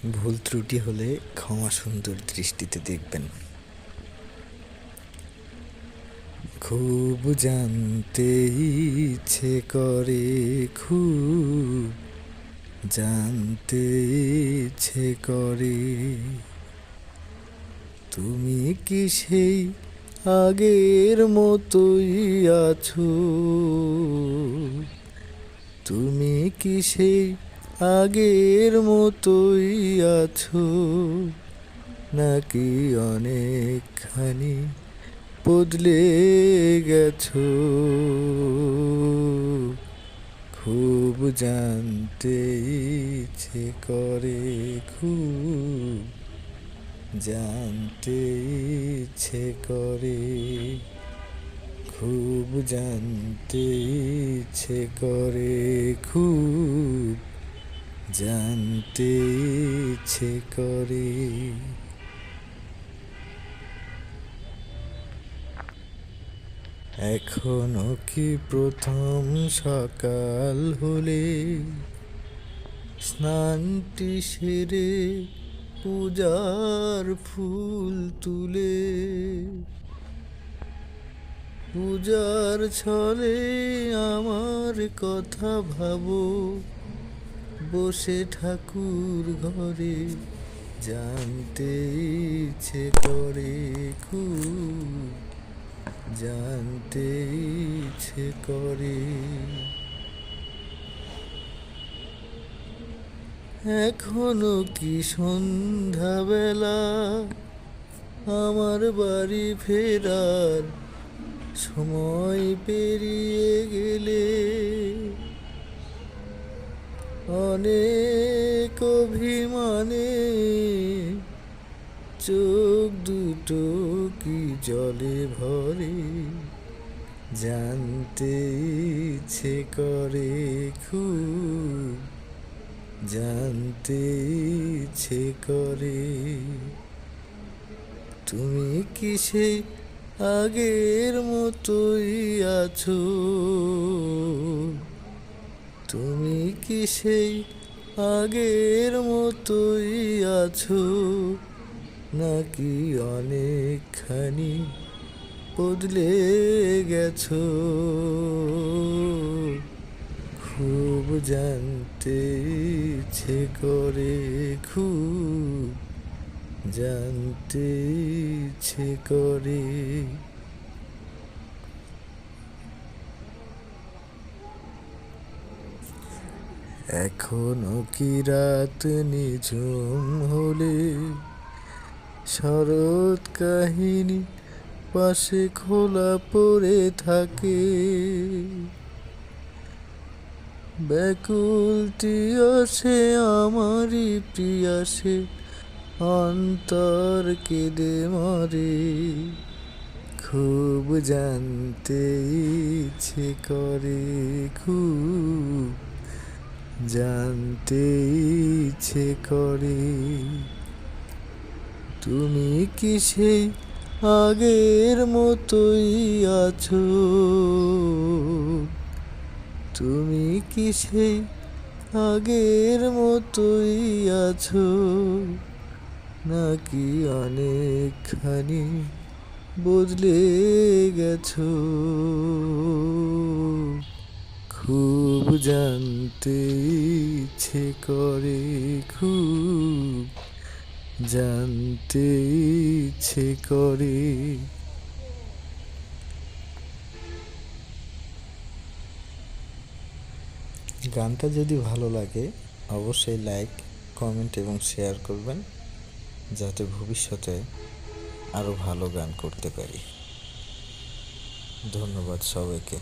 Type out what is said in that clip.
ভুল ত্রুটি হলে ক্ষমা সুন্দর দৃষ্টিতে দেখবেন। খুব জানতে ইচ্ছে করে, খুব জানতে ইচ্ছে করে, তুমি কি সেই আগের মতোই আছো? তুমি কি সেই আগের মতোই আছো, নাকি অনেকখানি বদলে গেছো? খুব জানতে ইচ্ছে করে, খুব জানতে ইচ্ছে করে, খুব জানতে ইচ্ছে করে, খুব জানতে ইচ্ছে করে। এখনো কি প্রথম সকাল হলে স্নানটি সেরে পূজার ফুল তুলে, পূজার ছলে আমার কথা ভাবো বসে ঠাকুর ঘরে? জানতে ইচ্ছে করে, খুব জানতে ইচ্ছে করে। এখনো কি সন্ধ্যাবেলা আমার বাড়ি ফেরার সময় পেরিয়ে গেলে? অনেক অভিমানে চোখ দুটো কি জলে ভরে? জানতে ইচ্ছে করে, খুব জানতে ইচ্ছে করে, তুমি কি সেই আগের মতোই আছো? তুমি কি সেই আগের মতোই আছো, নাকি অনেকখানি বদলে গেছো? খুব জানতে ইচ্ছে করে, খুব জানতে ইচ্ছে করে। এখনো কি রাত নিঝুম হলে শরৎ কাহিনী পাশে খোলা পড়ে থাকে? ব্যাকুলটি আসে আমারই প্রিয়াসে, অন্তর কেঁদে মরে। খুব জানতে ইচ্ছে করে, খুব জানতে ইচ্ছে করে, তুমি কি সেই আগের মতোই আছো? তুমি কি সেই আগের মতোই আছো, নাকি অনেকখানি বদলে গেছো? খুব জানতে ইচ্ছে করে, খুব জানতে ইচ্ছে করে। গানটা যদি ভালো লাগে অবশ্যই লাইক, কমেন্ট এবং শেয়ার করবেন, যাতে ভবিষ্যতে আরও ভালো গান করতে পারি। ধন্যবাদ সবাইকে।